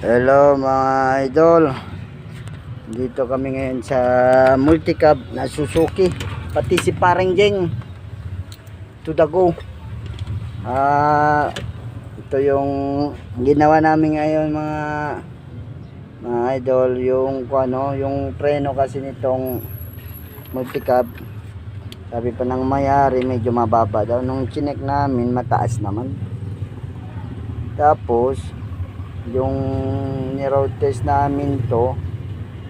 Hello mga idol. Dito kami ngayon sa multicab na Suzuki. Pati si Pareng Jeng to the go. Ito yung ginawa namin ngayon mga idol, yung yung preno kasi nitong multicab. Sabi pa ng mayari medyo mababa daw. Nung chinek namin mataas naman. Tapos yung ni-road test namin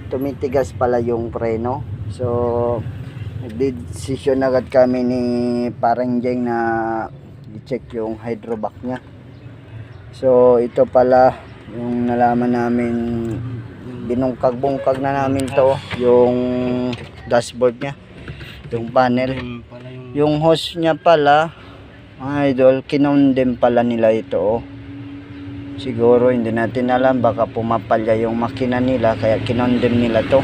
tumitigas pala yung preno. So nagdesisyon agad kami ni Pareng Jeng na i-check yung hydrovac nya. So ito pala yung nalaman namin, binungkag-bungkag na namin yung dashboard nya, yung panel, yung hose nya pala mga idol, kinondem pala nila ito. Siguro hindi natin alam, baka pumapalya yung makina nila kaya kinondem nila ito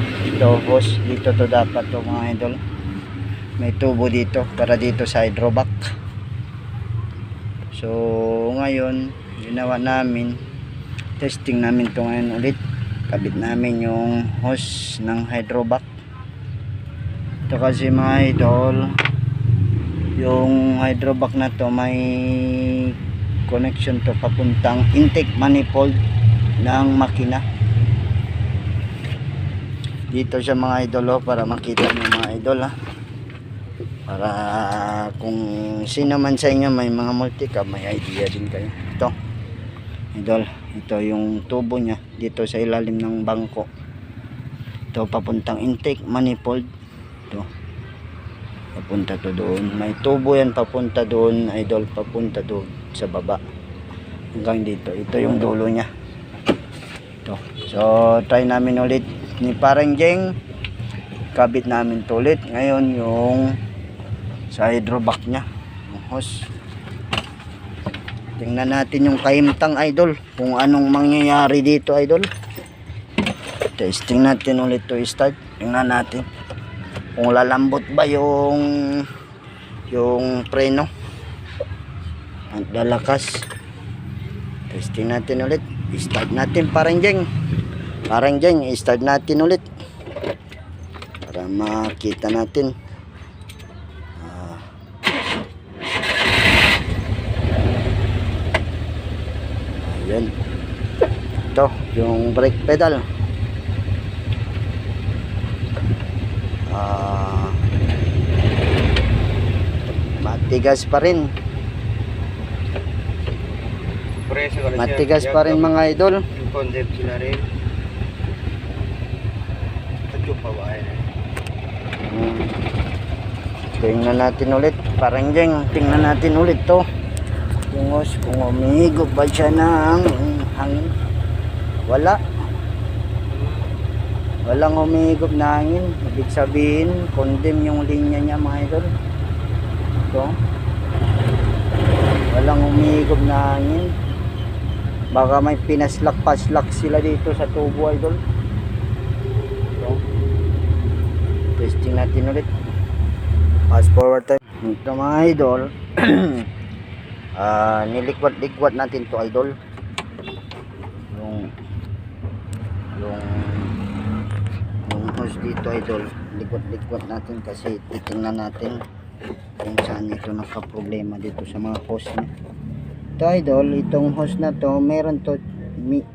hose. Dito dapat mga idol, may tubo dito para dito sa hydrovac. So ngayon ginawa namin, testing namin ngayon ulit. Kabit namin yung hose ng hydrovac. Ito kasi mga idol, yung hydrovac na may connection papuntang intake manifold ng makina. Dito siya mga idol para makita niyo mga idol para kung sino man sa inyo may mga multicab, may idea din kayo. Ito idol, ito yung tubo nya dito sa ilalim ng bangko. Ito papuntang intake manifold. Ito papunta doon, may tubo yan papunta doon idol, papunta doon sa baba hanggang dito. Ito yung dulo nya ito. So try namin ulit ni Pareng Jeng, kabit namin ulit ngayon yung sa hydrovac nya, yung hose. Tingnan natin yung kaimtang idol, kung anong mangyayari dito idol. Testing natin ulit to start. Tingnan natin kung lalambot ba yung preno at lalakas. Testing natin ulit. Start natin Pareng Jeng. Start natin ulit para makita natin. Ayan. Ito yung brake pedal. Matigas pa rin. Matigas pa rin mga idol. Tingnan natin ulit Pareng Jeng. Tingnan natin ulit yung hose, kung umihigop ba siya ng hangin. Walang umihigop na hangin. Ibig sabihin condemn yung linya niya mga idol. Ito, walang umihigop na hangin. Baka may pinaslak-paslak sila dito sa tubo idol. Ito, testing natin ulit. Fast forward time. Ito mga idol. Nilikwat-likwat natin to idol, yung hose dito idol. Likwat-likwat natin kasi titingnan natin kung saan ito nakaproblema dito sa mga hose niya. Ito idol, itong hose na to meron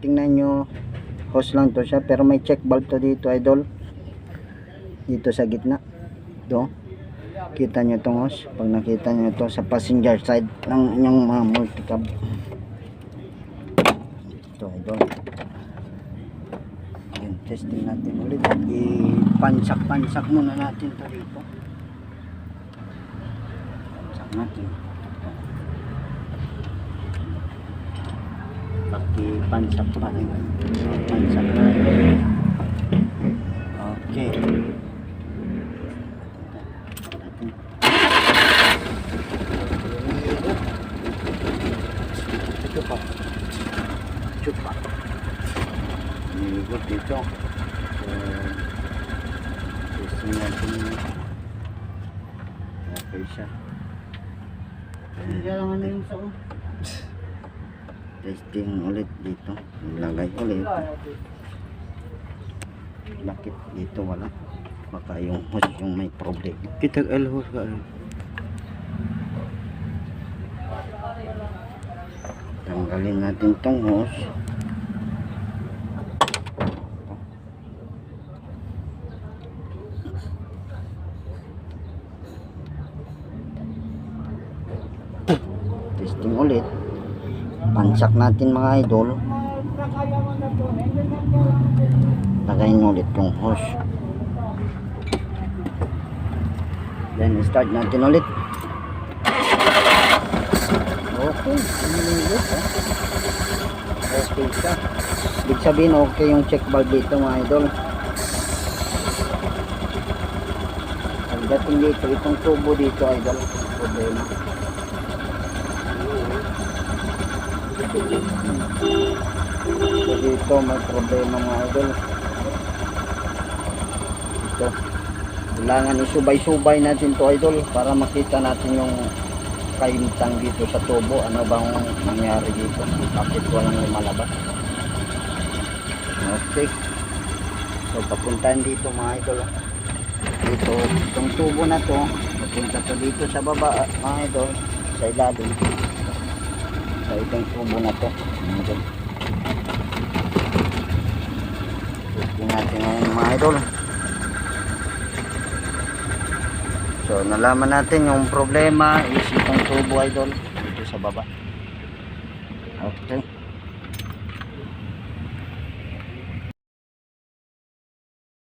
tingnan nyo, hose lang to siya pero may check valve dito idol, dito sa gitna. Ito, kita nyo itong hose. Pag nakita nyo ito sa passenger side ng inyong mga multicab, ito idol. Yan, testing natin ulit. Ipansak muna natin ito dito. Pansak natin. Pakipansak pa rin. Pansak natin. Okay. Chupa. Niligot dito. Testing natin. Okay siya. Hindi lang ano yung sa Testing ulit dito. Ilagay ulit. Bakit dito wala? Baka yung hose yung may problema. Kita hose ka. Tanggalin natin tong hose. Testing ulit. Pansak natin mga idol. Lagayin ulit yung hose. Then start natin ulit. Okay, okay siya. Ibig sabihin okay yung check valve dito mga idol. Pagdating dito, itong tubo dito idol, problema. So dito may problema mga idol. Ito. Kailangan isubay-subay natin to idol para makita natin yung kaimtang dito sa tubo. Ano bang nangyari dito? Bakit walang lumalabas? Okay. So papuntahan dito mga idol. Dito, itong tubo na to, papunta to dito sa baba mga idol, sa ilalim. So itong tubo na to mga idol. Tingnan natin ngayon mga idol. So nalaman natin yung problema is itong tubo idol dito sa baba. Okay.